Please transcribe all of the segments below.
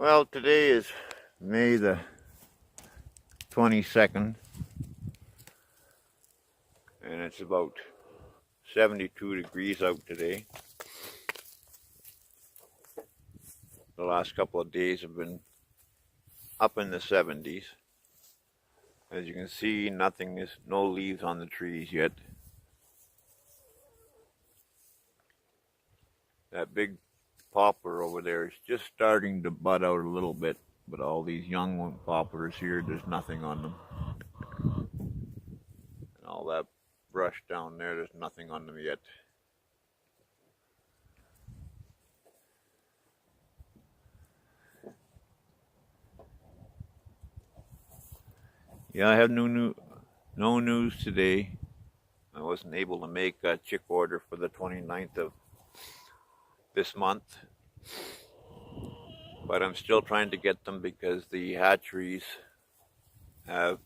Well, today is May the 22nd, and it's about 72 degrees out today. The last couple of days have been up in the 70s. As you can see, no leaves on the trees yet. That big poplar over there is just starting to bud out a little bit, but all these young poplars here, there's nothing on them. And all that brush down there, there's nothing on them yet. Yeah, I have no news today. I wasn't able to make a chick order for the 29th of this month, but I'm still trying to get them because the hatcheries have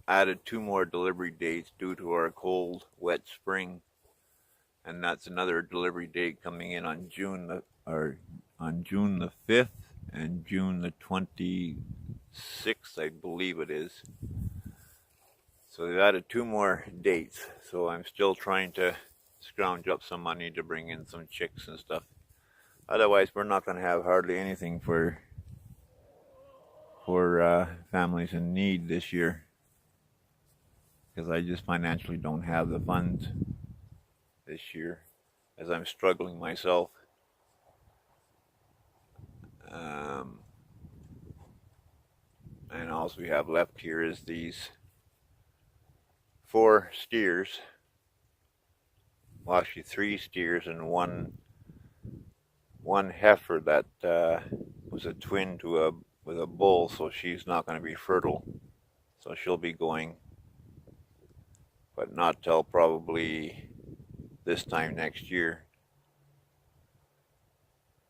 added 2 more delivery dates due to our cold, wet spring, and that's another delivery date coming in on June the 5th and June the 26th, I believe it is. So they've added 2 more dates. So I'm still trying to scrounge up some money to bring in some chicks and stuff. Otherwise, we're not going to have hardly anything for families in need this year, because I just financially don't have the funds this year, as I'm struggling myself. And all we have left here is these 4 steers. Well, actually 3 steers and one heifer that was a twin with a bull, so she's not going to be fertile. So she'll be going, but not till probably this time next year.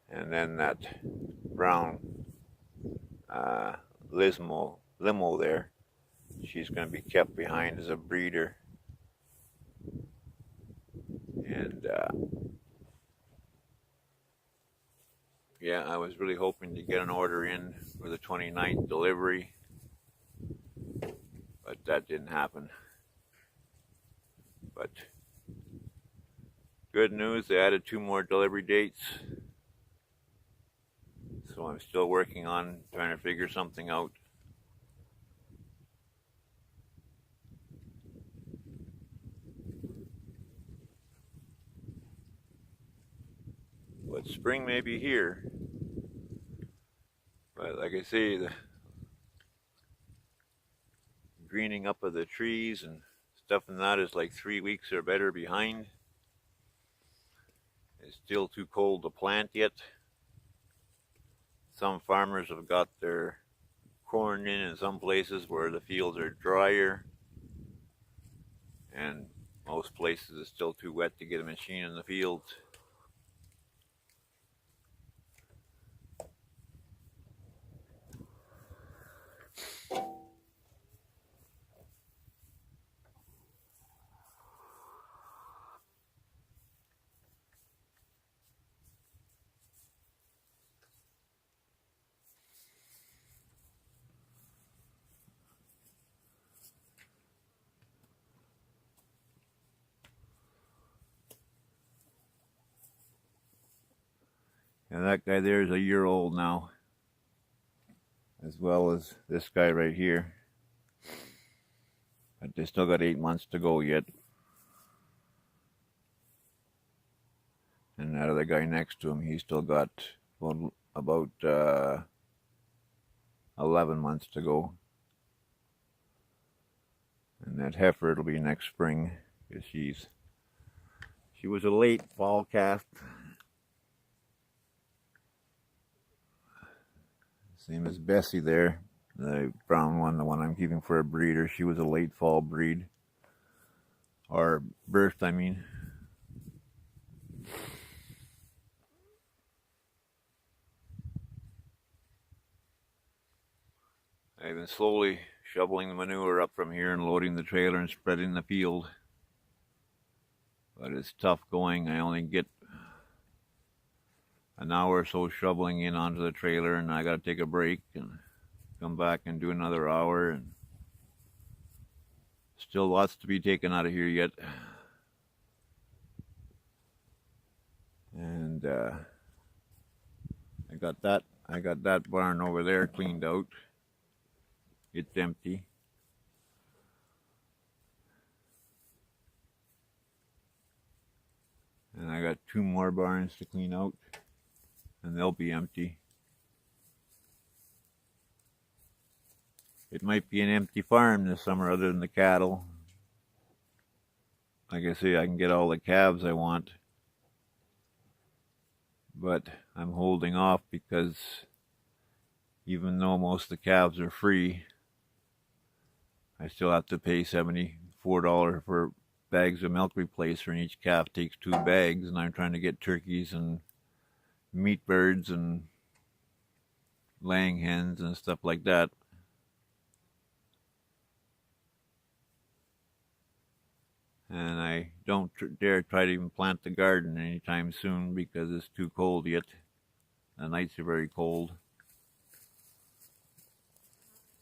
And then that brown limo there, she's going to be kept behind as a breeder. And yeah, I was really hoping to get an order in for the 29th delivery, but that didn't happen. But good news, they added 2 more delivery dates. So I'm still working on trying to figure something out. But spring may be here. But like I say, the greening up of the trees and stuff and that is like 3 weeks or better behind. It's still too cold to plant yet. Some farmers have got their corn in some places where the fields are drier, and most places it's still too wet to get a machine in the fields. And that guy there is a year old now, as well as this guy right here. But they still got 8 months to go yet. And that other guy next to him, he's still got about 11 months to go. And that heifer, it'll be next spring, because she was a late fall cast. Same as Bessie there, the brown one, the one I'm keeping for a breeder. She was a late fall breed, or birth, I mean. I've been slowly shoveling the manure up from here and loading the trailer and spreading the field. But it's tough going. I only get an hour or so shoveling in onto the trailer, and I got to take a break and come back and do another hour, and still lots to be taken out of here yet. And I got that barn over there cleaned out. It's empty. And I got 2 more barns to clean out, and they'll be empty. It might be an empty farm this summer other than the cattle. Like I say, I can get all the calves I want, but I'm holding off because even though most of the calves are free, I still have to pay $74 for bags of milk replacer, and each calf takes 2 bags, and I'm trying to get turkeys and meat birds and laying hens and stuff like that. And I don't dare try to even plant the garden anytime soon because it's too cold yet. The nights are very cold.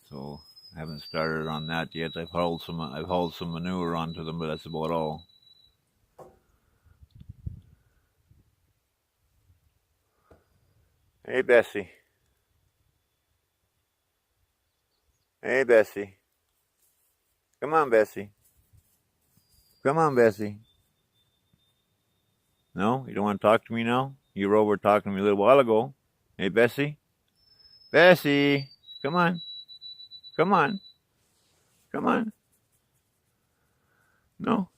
So I haven't started on that yet. I've hauled some manure onto them, but that's about all. Hey, Bessie. Hey, Bessie. Come on, Bessie. Come on, Bessie. No? You don't want to talk to me now? You were talking to me a little while ago. Hey, Bessie? Bessie! Come on. Come on. Come on. No?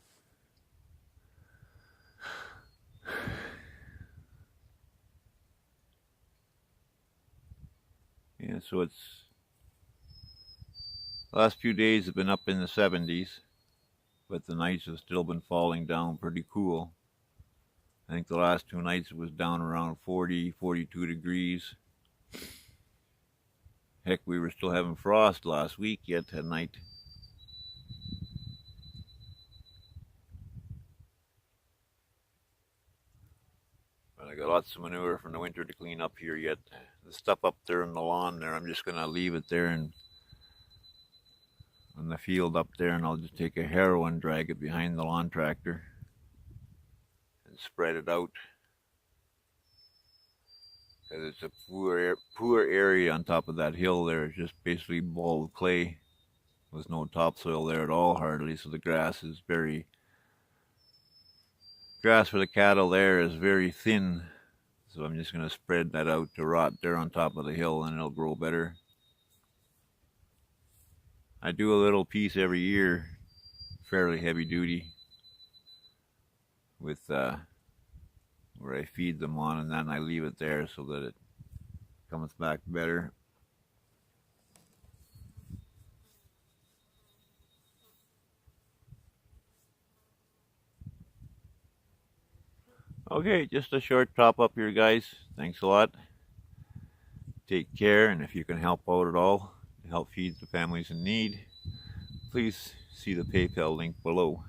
Yeah, so it's... The last few days have been up in the 70s, but the nights have still been falling down pretty cool. I think the last 2 nights it was down around 40, 42 degrees. Heck, we were still having frost last week yet at night. But I got lots of manure from the winter to clean up here yet. The stuff up there in the lawn there, I'm just going to leave it there and on the field up there, and I'll just take a harrow and drag it behind the lawn tractor and spread it out. Because it's a poor area on top of that hill there. It's just basically bald clay. There's no topsoil there at all hardly, so the grass is grass for the cattle there is very thin. So I'm just going to spread that out to rot there on top of the hill, and it'll grow better. I do a little piece every year, fairly heavy duty, with where I feed them on, and then I leave it there so that it comes back better. Okay, just a short top up here, guys. Thanks a lot. Take care, and if you can help out at all to help feed the families in need, please see the PayPal link below.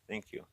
Thank you.